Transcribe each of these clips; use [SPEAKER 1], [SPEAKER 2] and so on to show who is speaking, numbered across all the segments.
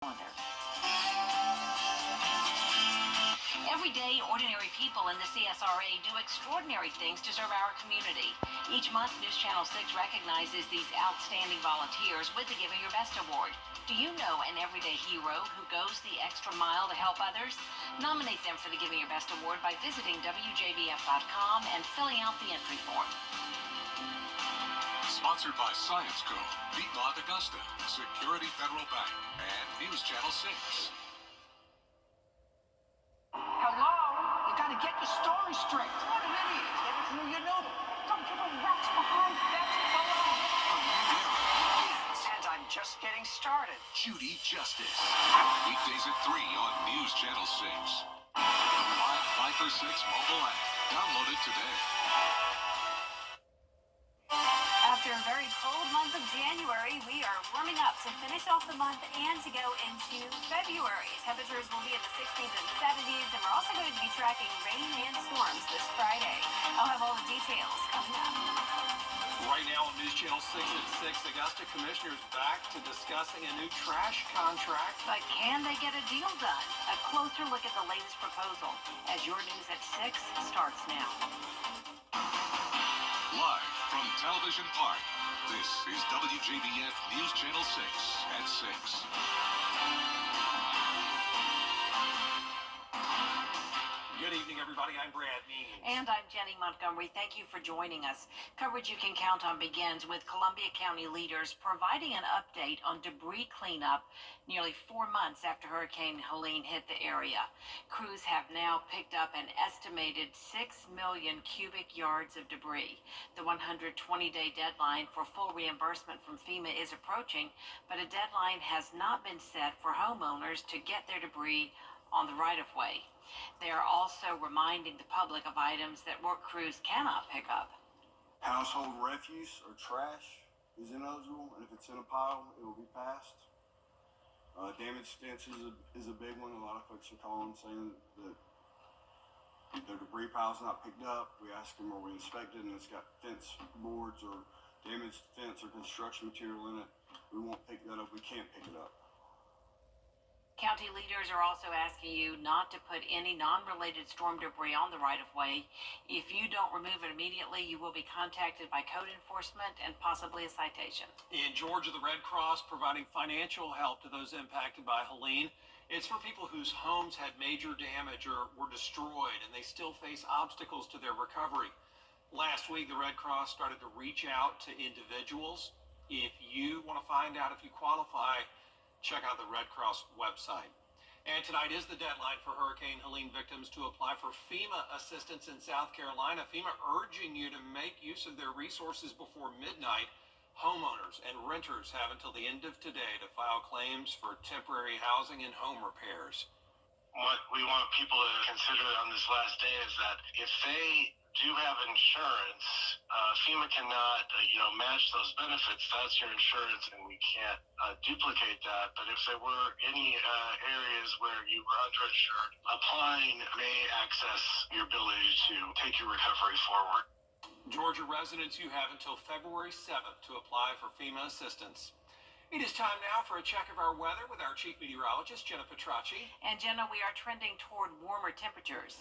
[SPEAKER 1] calendar. Every day, ordinary people in the CSRA do extraordinary things to serve our community. Each month, News Channel 6 recognizes these outstanding volunteers with the Giving Your Best Award. Do you know an everyday hero who goes the extra mile to help others? Nominate them for the Giving Your Best Award by visiting WJBF.com and filling out the entry form.
[SPEAKER 2] Sponsored by Science Co., Piedmont Augusta, Security Federal Bank, and News Channel 6.
[SPEAKER 3] Hello? You gotta get your story straight. What an idiot. Get it through your noodle. Don't give him rocks behind. That's below. And I'm just getting started.
[SPEAKER 2] Judy Justice. Weekdays at 3 on News Channel 6. The live 5 for 6 mobile app. Download it today.
[SPEAKER 4] After a very cold month of January, we are warming up to finish off the month and to go into February. Temperatures will be in the 60s and 70s, and we're also going to be tracking rain and storms this Friday. I'll have all the details coming up.
[SPEAKER 5] Right now on News Channel 6 at 6, Augusta Commissioners back to discussing a new trash contract.
[SPEAKER 1] But can they get a deal done? A closer look at the latest proposal as your News at 6 starts now.
[SPEAKER 2] Live from Television Park, this is WJBF News Channel 6 at 6.
[SPEAKER 5] Good evening, everybody. I'm Brad Means.
[SPEAKER 1] And I'm Jenny Montgomery. Thank you for joining us. Coverage you can count on begins with Columbia County leaders providing an update on debris cleanup nearly 4 months after Hurricane Helene hit the area. Crews have now picked up an estimated 6 million cubic yards of debris. The 120-day deadline for full reimbursement from FEMA is approaching, but a deadline has not been set for homeowners to get their debris on the right-of-way. They are also reminding the public of items that work crews cannot pick up.
[SPEAKER 6] Household refuse or trash is ineligible, and if it's in a pile, it will be passed. Damaged fence is a big one. A lot of folks are calling saying that their debris pile's not picked up. We ask them, are we inspected, and it's got fence boards or damaged fence or construction material in it. We won't pick that up. We can't pick it up.
[SPEAKER 1] County leaders are also asking you not to put any non-related storm debris on the right-of-way. If you don't remove it immediately, you will be contacted by code enforcement and possibly a citation.
[SPEAKER 5] In Georgia, the Red Cross providing financial help to those impacted by Helene. It's for people whose homes had major damage or were destroyed, and they still face obstacles to their recovery. Last week, the Red Cross started to reach out to individuals. If you want to find out if you qualify, check out the Red Cross website. And tonight is the deadline for Hurricane Helene victims to apply for FEMA assistance in South Carolina. FEMA urging you to make use of their resources before midnight. Homeowners and renters have until the end of today to file claims for temporary housing and home repairs.
[SPEAKER 7] What we want people to consider on this last day is that if they do have insurance, FEMA cannot, match those benefits. That's your insurance, and we can't duplicate that. But if there were any areas where you were underinsured, applying may access your ability to take your recovery forward.
[SPEAKER 5] Georgia residents, you have until February 7th to apply for FEMA assistance. It is time now for a check of our weather with our chief meteorologist, Jenna Petracci.
[SPEAKER 1] And Jenna, we are trending toward warmer temperatures.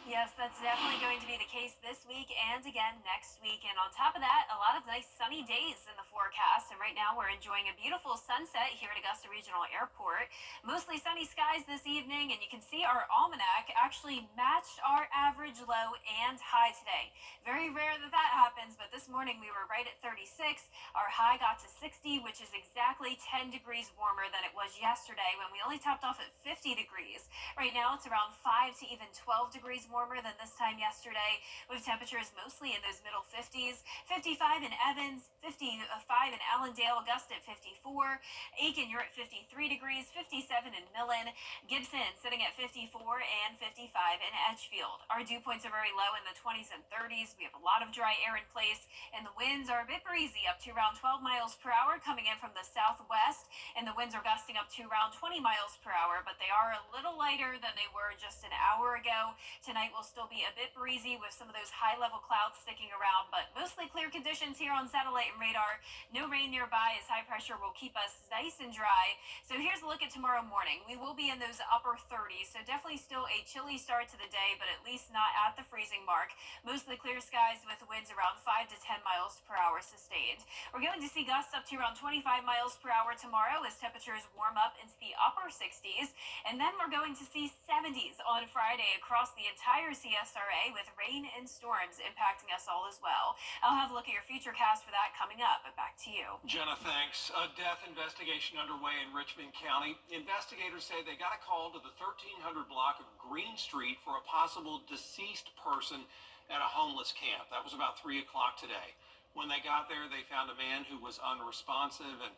[SPEAKER 4] Yes, that's definitely going to be the case this week and again next week. And on top of that, a lot of nice sunny days in the forecast. And right now we're enjoying a beautiful sunset here at Augusta Regional Airport. Mostly sunny skies this evening, and you can see our almanac actually matched our average low and high today. Very rare that that happens, but this morning we were right at 36. Our high got to 60, which is exactly 10 degrees warmer than it was yesterday when we only topped off at 50 degrees. Right now it's around 5 to even 12 degrees warmer than this time yesterday, with temperatures mostly in those middle 50s. 55 in Evans, 55 in Allendale, Augusta at 54. Aiken, you're at 53 degrees, 57 in Millen. Gibson sitting at 54 and 55 in Edgefield. Our dew points are very low in the 20s and 30s. We have a lot of dry air in place, and the winds are a bit breezy, up to around 12 miles per hour coming in from the south southwest, and the winds are gusting up to around 20 miles per hour, but they are a little lighter than they were just an hour ago. Tonight will still be a bit breezy with some of those high-level clouds sticking around, but mostly clear conditions here on satellite and radar. No rain nearby as high pressure will keep us nice and dry. So here's a look at tomorrow morning. We will be in those upper 30s, so definitely still a chilly start to the day, but at least not at the freezing mark. Mostly clear skies with winds around 5 to 10 miles per hour sustained. We're going to see gusts up to around 25 miles per hour tomorrow as temperatures warm up into the upper 60s. And then we're going to see 70s on Friday across the entire CSRA with rain and storms impacting us all as well. I'll have a look at your future cast for that coming up, but back to you.
[SPEAKER 5] Jenna, thanks. A death investigation underway in Richmond County. Investigators say they got a call to the 1300 block of Green Street for a possible deceased person at a homeless camp. That was about 3 o'clock today. When they got there, they found a man who was unresponsive, and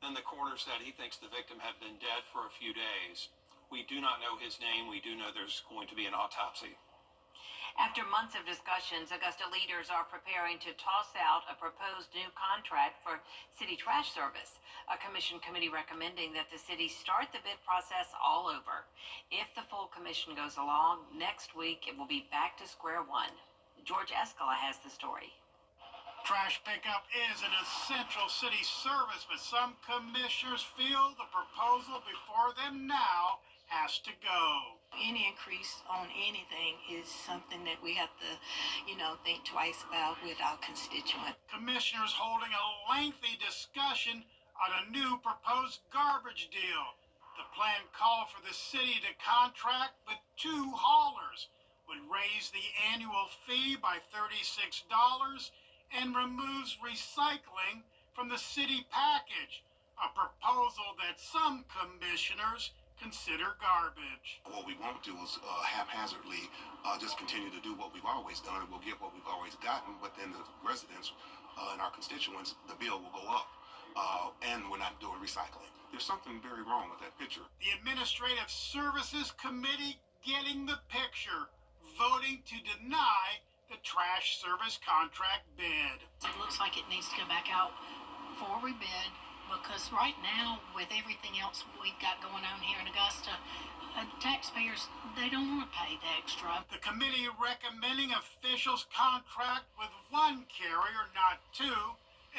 [SPEAKER 5] then the coroner said he thinks the victim had been dead for a few days. We do not know his name. We do know there's going to be an autopsy.
[SPEAKER 1] After months of discussions, Augusta leaders are preparing to toss out a proposed new contract for city trash service. A commission committee recommending that the city start the bid process all over. If the full commission goes along, next week it will be back to square one. George Escala has the story.
[SPEAKER 8] Trash pickup is an essential city service, but some commissioners feel the proposal before them now has to go.
[SPEAKER 9] Any increase on anything is something that we have to, think twice about with our constituents.
[SPEAKER 8] Commissioners holding a lengthy discussion on a new proposed garbage deal. The plan called for the city to contract with 2 haulers, would raise the annual fee by $36, and removes recycling from the city package, a proposal that some commissioners consider garbage.
[SPEAKER 10] What we won't do is haphazardly just continue to do what we've always done, and we'll get what we've always gotten, but then the residents and our constituents, the bill will go up, and we're not doing recycling. There's something very wrong with that picture.
[SPEAKER 8] The Administrative Services Committee getting the picture, voting to deny the trash service contract bid.
[SPEAKER 9] It looks like it needs to go back out for rebid, because right now, with everything else we've got going on here in Augusta, taxpayers, they don't want to pay the extra.
[SPEAKER 8] The committee recommending officials contract with 1 carrier, not 2,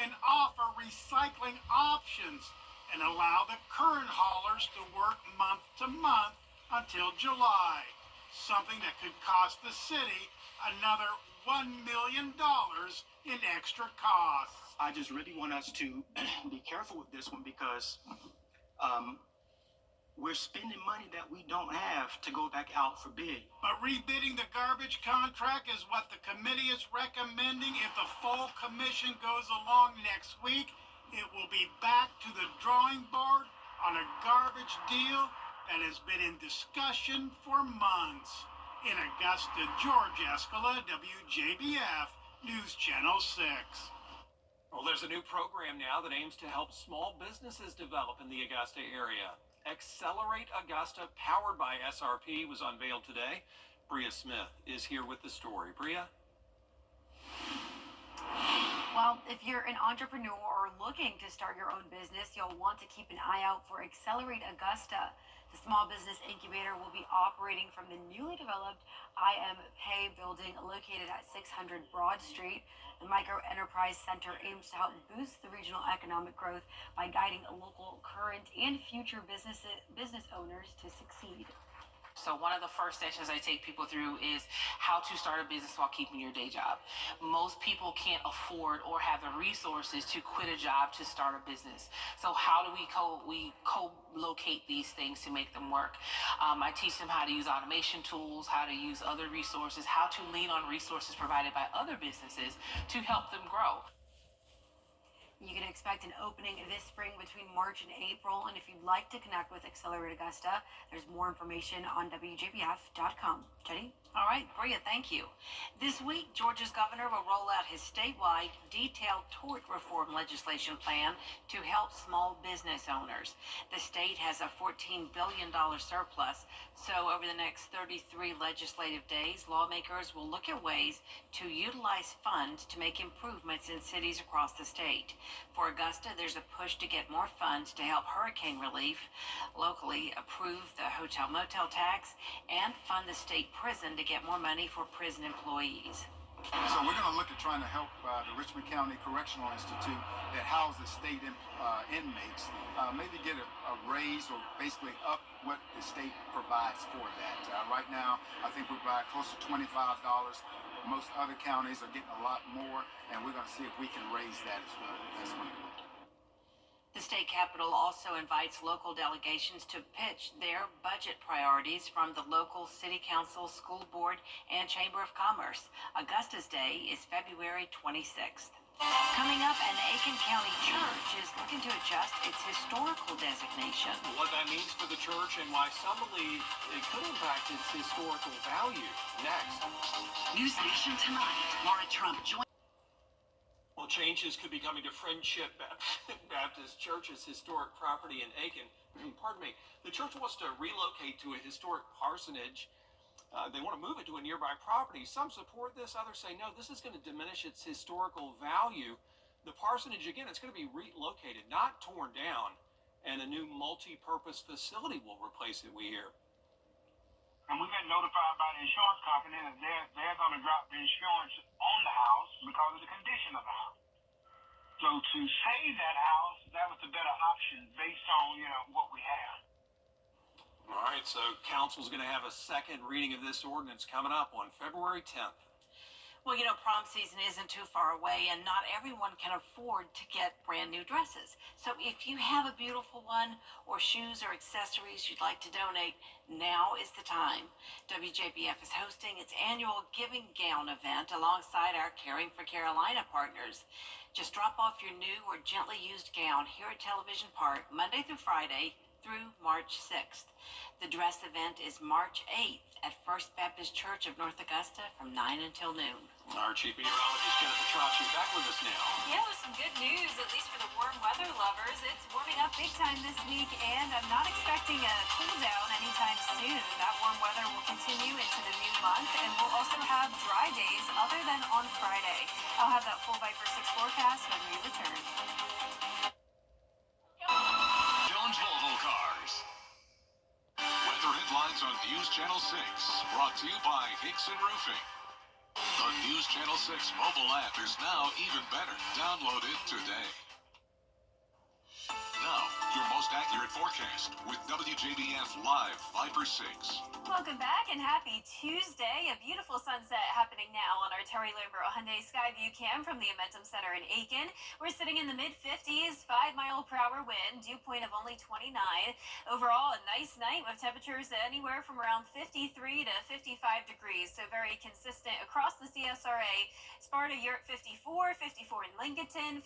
[SPEAKER 8] and offer recycling options and allow the current haulers to work month to month until July, something that could cost the city another $1 million in extra costs.
[SPEAKER 11] I just really want us to be careful with this one because we're spending money that we don't have to go back out for bid.
[SPEAKER 8] But rebidding the garbage contract is what the committee is recommending. If the full commission goes along next week, it will be back to the drawing board on a garbage deal that has been in discussion for months. In Augusta, George Escala, WJBF, News Channel 6.
[SPEAKER 5] Well, there's a new program now that aims to help small businesses develop in the Augusta area. Accelerate Augusta, powered by SRP, was unveiled today. Bria Smith is here with the story. Bria?
[SPEAKER 4] Well, if you're an entrepreneur or looking to start your own business, you'll want to keep an eye out for Accelerate Augusta. The Small Business Incubator will be operating from the newly developed IMPay building located at 600 Broad Street. The Micro Enterprise Center aims to help boost the regional economic growth by guiding local, current, and future business owners to succeed.
[SPEAKER 12] So one of the first sessions I take people through is how to start a business while keeping your day job. Most people can't afford or have the resources to quit a job to start a business. So how do we co-locate these things to make them work? I teach them how to use automation tools, how to use other resources, how to lean on resources provided by other businesses to help them grow.
[SPEAKER 4] You can expect an opening this spring between March and April. And if you'd like to connect with Accelerate Augusta, there's more information on WJBF.com. Jenny?
[SPEAKER 1] All right, Bria, thank you. This week, Georgia's governor will roll out his statewide detailed tort reform legislation plan to help small business owners. The state has a $14 billion surplus So, over the next 33 legislative days, lawmakers will look at ways to utilize funds to make improvements in cities across the state. For Augusta, there's a push to get more funds to help hurricane relief, locally approve the hotel motel tax, and fund the state prison to get more money for prison employees.
[SPEAKER 13] So we're going to look at trying to help the Richmond County Correctional Institute that houses state inmates maybe get a raise or basically up what the state provides for that. Right now, I think we provide close to $25. Most other counties are getting a lot more, and we're going to see if we can raise that as well. That's what we're doing.
[SPEAKER 1] The state capitol also invites local delegations to pitch their budget priorities from the local city council, school board, and chamber of commerce. Augusta's Day is February 26th. Coming up, an Aiken County church is looking to adjust its historical designation.
[SPEAKER 5] What that means for the church and why some believe it could impact its historical value. Next.
[SPEAKER 1] News Nation tonight. Laura Trump joins.
[SPEAKER 5] Well, changes could be coming to Friendship Baptist Church's historic property in Aiken. Pardon me. The church wants to relocate to a historic parsonage. They want to move it to a nearby property. Some support this. Others say, no, this is going to diminish its historical value. The parsonage, again, it's going to be relocated, not torn down. And a new multi-purpose facility will replace it, we hear.
[SPEAKER 8] And we've been notified by the insurance company that they're going to drop the insurance on the house because of the condition of the house. So to save that house, that was the better option based on, what we have.
[SPEAKER 5] All right, so council's going to have a second reading of this ordinance coming up on February 10th.
[SPEAKER 1] Well, prom season isn't too far away, and not everyone can afford to get brand new dresses. So if you have a beautiful one, or shoes or accessories you'd like to donate, now is the time. WJBF is hosting its annual Giving Gown event alongside our Caring for Carolina partners. Just drop off your new or gently used gown here at Television Park Monday through Friday through March 6th. The dress event is March 8th at First Baptist Church of North Augusta from 9 until noon.
[SPEAKER 5] Our chief meteorologist, Jennifer Tracci, back with us now.
[SPEAKER 4] Yeah, with some good news, at least for the warm weather lovers. It's warming up big time this week, and I'm not expecting a cool down anytime soon. That warm weather will continue into the new month, and we'll also have dry days other than on Friday. I'll have that full Viper 6 forecast when we return.
[SPEAKER 2] Jones Volvo Cars. Weather headlines on News Channel 6. Brought to you by Hickson Roofing. The News Channel 6 mobile app is now even better. Download it today. Now, your most accurate forecast with WJBF Live Viper 6.
[SPEAKER 4] Welcome back and happy Tuesday. A beautiful sunset happening now on our Terry Lambert Hyundai Skyview cam from the Amentum Center in Aiken. We're sitting in the mid-50s, 5-mile-per-hour wind, dew point of only 29. Overall, a nice night with temperatures anywhere from around 53 to 55 degrees, so very consistent across the CSRA. Sparta, you're at 54, 54 in Lincoln, 53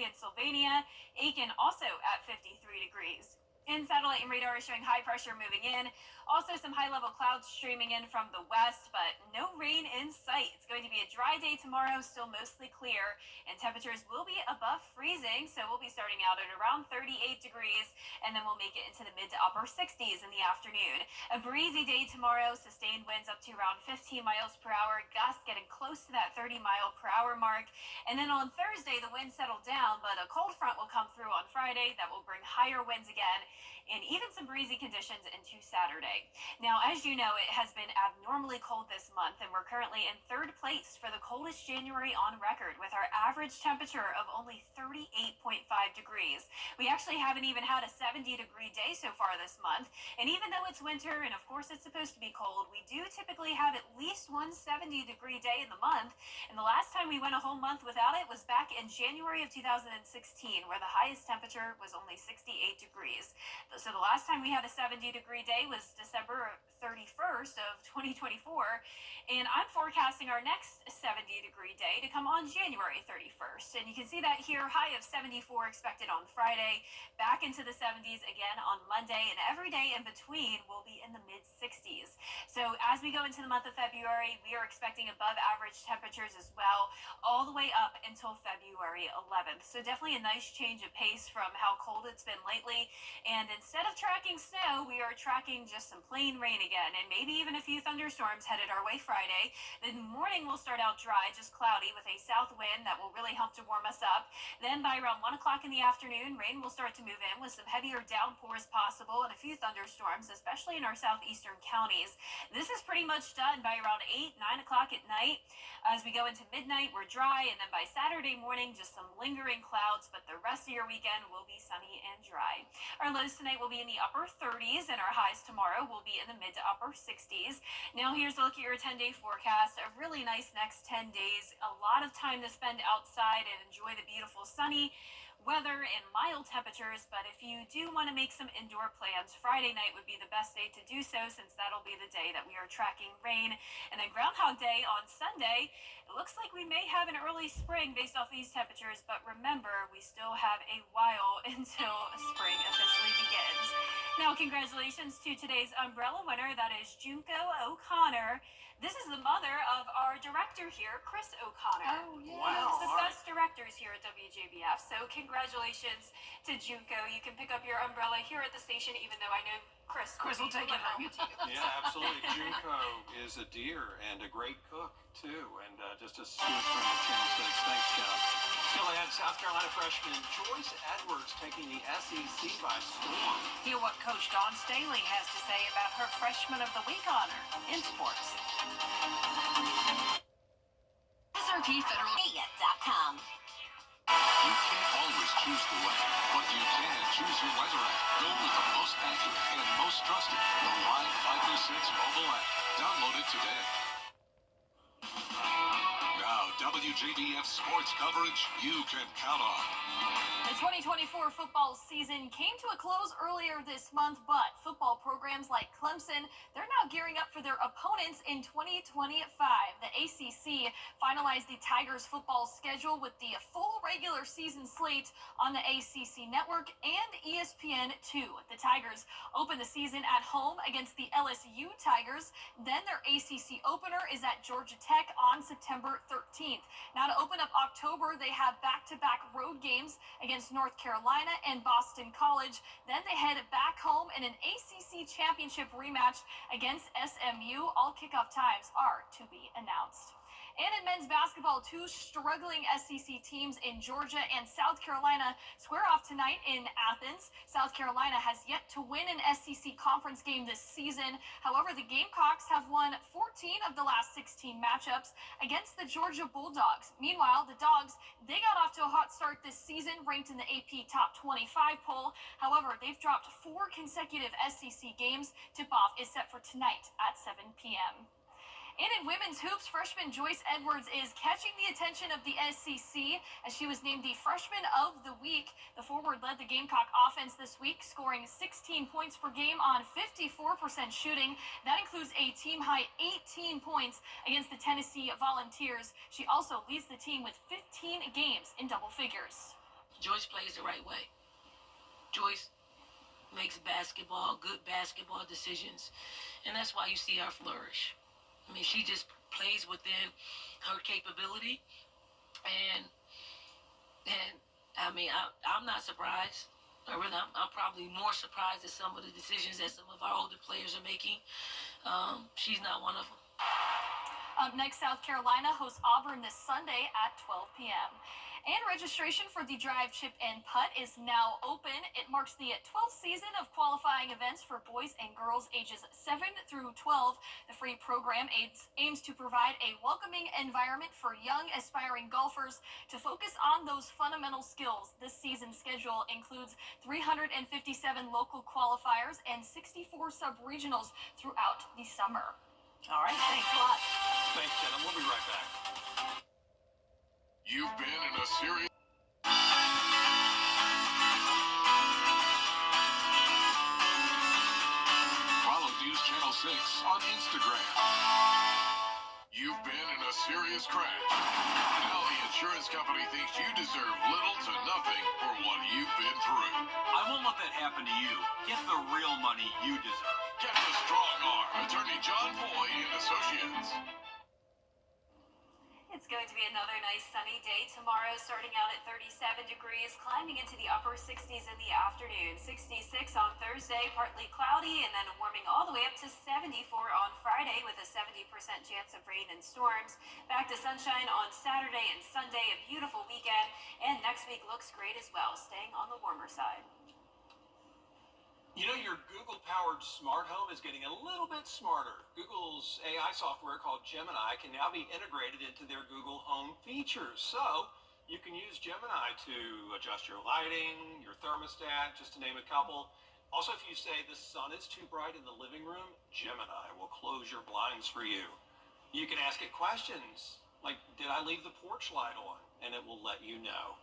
[SPEAKER 4] in Sylvania. Aiken also at 53 degrees. And satellite and radar is showing high pressure moving in. Also some high-level clouds streaming in from the west, but no rain in sight. It's going to be a dry day tomorrow, still mostly clear, and temperatures will be above freezing, so we'll be starting out at around 38 degrees, and then we'll make it into the mid to upper 60s in the afternoon. A breezy day tomorrow, sustained winds up to around 15 miles per hour, gusts getting close to that 30-mile-per-hour mark. And then on Thursday, the winds settle down, but a cold front will come through on Friday that will bring higher winds again, and even some breezy conditions into Saturday. Now, as you know, it has been abnormally cold this month, and we're currently in third place for the coldest January on record, with our average temperature of only 38.5 degrees. We actually haven't even had a 70-degree day so far this month, and even though it's winter, and of course it's supposed to be cold, we do typically have at least one 70-degree day in the month, and the last time we went a whole month without it was back in January of 2016, where the highest temperature was only 68 degrees. So the last time we had a 70-degree day was December 31st of 2024, and I'm forecasting our next 70-degree day to come on January 31st. And you can see that here, high of 74 expected on Friday, back into the 70s again on Monday, and every day in between will be in the mid-60s. So as we go into the month of February, we are expecting above average temperatures as well, all the way up until February 11th. So definitely a nice change of pace from how cold it's been lately, and in instead of tracking snow, we are tracking just some plain rain again, and maybe even a few thunderstorms headed our way Friday. The morning will start out dry, just cloudy, with a south wind that will really help to warm us up. Then by around 1 o'clock in the afternoon, rain will start to move in with some heavier downpours possible and a few thunderstorms, especially in our southeastern counties. This is pretty much done by around 8, 9 o'clock at night. As we go into midnight, we're dry, and then by Saturday morning, just some lingering clouds, but the rest of your weekend will be sunny and dry. Our lows tonight will be in the upper 30s, and our highs tomorrow will be in the mid to upper 60s. Now here's a look at your 10-day forecast. A really nice next 10 days. A lot of time to spend outside and enjoy the beautiful sunny weather and mild temperatures, but if you do want to make some indoor plans, Friday night would be the best day to do so, since that'll be the day that we are tracking rain. And then Groundhog Day on Sunday, it looks like we may have an early spring based off these temperatures, but remember, we still have a while until spring officially begins. Now, congratulations to today's umbrella winner. That is Junko O'Connor. This is the mother of our director here, Chris O'Connor.
[SPEAKER 9] Oh, yeah.
[SPEAKER 5] Wow.
[SPEAKER 4] One of the best directors here at WJBF. So congratulations to Junko. You can pick up your umbrella here at the station, even though I know Chris
[SPEAKER 9] will take it home.
[SPEAKER 5] Yeah, absolutely. Junko is a dear and a great cook, too, and just a sweet friend of Channel 6. Thanks, Jeff. Still ahead, South Carolina freshman Joyce Edwards taking the SEC by storm.
[SPEAKER 1] Hear what Coach Dawn Staley has to say about her Freshman of the Week honor in sports.
[SPEAKER 2] SRPFederalMedia.com. You can't always choose the weather, but you can choose your weather app. Go with the most accurate and most trusted, the Live 506 mobile app. Download it today. Now, WJBF sports coverage you can count on.
[SPEAKER 4] The 2024 football season came to a close earlier this month, but football programs like Clemson, they're now gearing up for their opponents in 2025. The ACC finalized the Tigers football schedule with the full regular season slate on the ACC network and ESPN2. The Tigers open the season at home against the LSU Tigers. Then their ACC opener is at Georgia Tech on September 13th. Now, to open up October, they have back-to-back road games against North Carolina and Boston College. Then they head back home in an ACC championship rematch against SMU. All kickoff times are to be announced. And in men's basketball, two struggling SEC teams in Georgia and South Carolina square off tonight in Athens. South Carolina has yet to win an SEC conference game this season. However, the Gamecocks have won 14 of the last 16 matchups against the Georgia Bulldogs. Meanwhile, the Dogs, they got off to a hot start this season, ranked in the AP Top 25 poll. However, they've dropped 4 consecutive SEC games. Tip-off is set for tonight at 7 p.m. And in women's hoops, freshman Joyce Edwards is catching the attention of the SEC as she was named the Freshman of the Week. The forward led the Gamecock offense this week, scoring 16 points per game on 54% shooting. That includes a team-high 18 points against the Tennessee Volunteers. She also leads the team with 15 games in double figures.
[SPEAKER 9] Joyce plays the right way. Joyce makes good basketball decisions, and that's why you see her flourish. I mean, she just plays within her capability, and I mean, I'm not surprised. I'm probably more surprised at some of the decisions that some of our older players are making. She's not one of them.
[SPEAKER 4] Up next, South Carolina hosts Auburn this Sunday at 12 p.m. And registration for the Drive, Chip, and Putt is now open. It marks the 12th season of qualifying events for boys and girls ages 7 through 12. The free program aims to provide a welcoming environment for young aspiring golfers to focus on those fundamental skills. This season's schedule includes 357 local qualifiers and 64 sub-regionals throughout the summer.
[SPEAKER 1] All right, thanks a lot.
[SPEAKER 5] Thanks, Jenna. We'll be right back.
[SPEAKER 2] You've been in a serious... Follow News Channel 6 on Instagram. You've been in a serious crash. Now the insurance company thinks you deserve little to nothing for what you've been through.
[SPEAKER 5] I won't let that happen to you. Get the real money you deserve.
[SPEAKER 2] Get the strong arm, attorney John Boyd and Associates.
[SPEAKER 4] It's going to be another nice sunny day tomorrow, starting out at 37 degrees, climbing into the upper 60s in the afternoon. 66 on Thursday, partly cloudy, and then warming all the way up to 74 on Friday with a 70% chance of rain and storms. Back to sunshine on Saturday and Sunday, a beautiful weekend, and next week looks great as well, staying on the warmer side.
[SPEAKER 5] You know, your Google-powered smart home is getting a little bit smarter. Google's AI software called Gemini can now be integrated into their Google Home features. So you can use Gemini to adjust your lighting, your thermostat, just to name a couple. Also, if you say the sun is too bright in the living room, Gemini will close your blinds for you. You can ask it questions like, did I leave the porch light on? And it will let you know.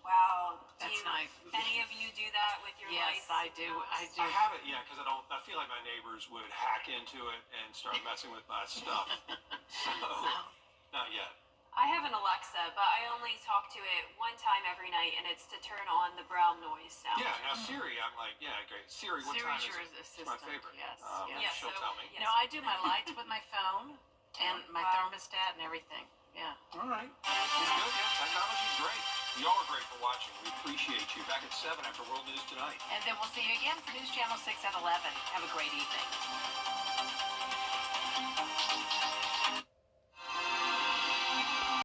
[SPEAKER 4] Wow.
[SPEAKER 1] That's nice.
[SPEAKER 4] Any of you do that with your
[SPEAKER 1] Yes,
[SPEAKER 4] lights?
[SPEAKER 1] I do. I do.
[SPEAKER 5] I have it, yeah, because I feel like my neighbors would hack into it and start messing with my stuff. So, not yet.
[SPEAKER 4] I have an Alexa, but I only talk to it one time every night, and it's to turn on the brown noise sound.
[SPEAKER 5] Yeah, now Siri, I'm like, yeah, great. Siri, what time
[SPEAKER 1] Siri's
[SPEAKER 5] is
[SPEAKER 1] your
[SPEAKER 5] it? It's
[SPEAKER 1] assistant.
[SPEAKER 5] my favorite.
[SPEAKER 1] Yes,
[SPEAKER 4] yes.
[SPEAKER 5] She'll
[SPEAKER 4] So,
[SPEAKER 5] tell me.
[SPEAKER 4] yes.
[SPEAKER 1] No, I do my lights with my phone and my thermostat and everything. Yeah.
[SPEAKER 5] All right. It's good, yeah. Technology's great. Y'all are great for watching. We appreciate you. Back at 7 after World News Tonight.
[SPEAKER 1] And then we'll see you again for News Channel 6 at 11. Have a great evening.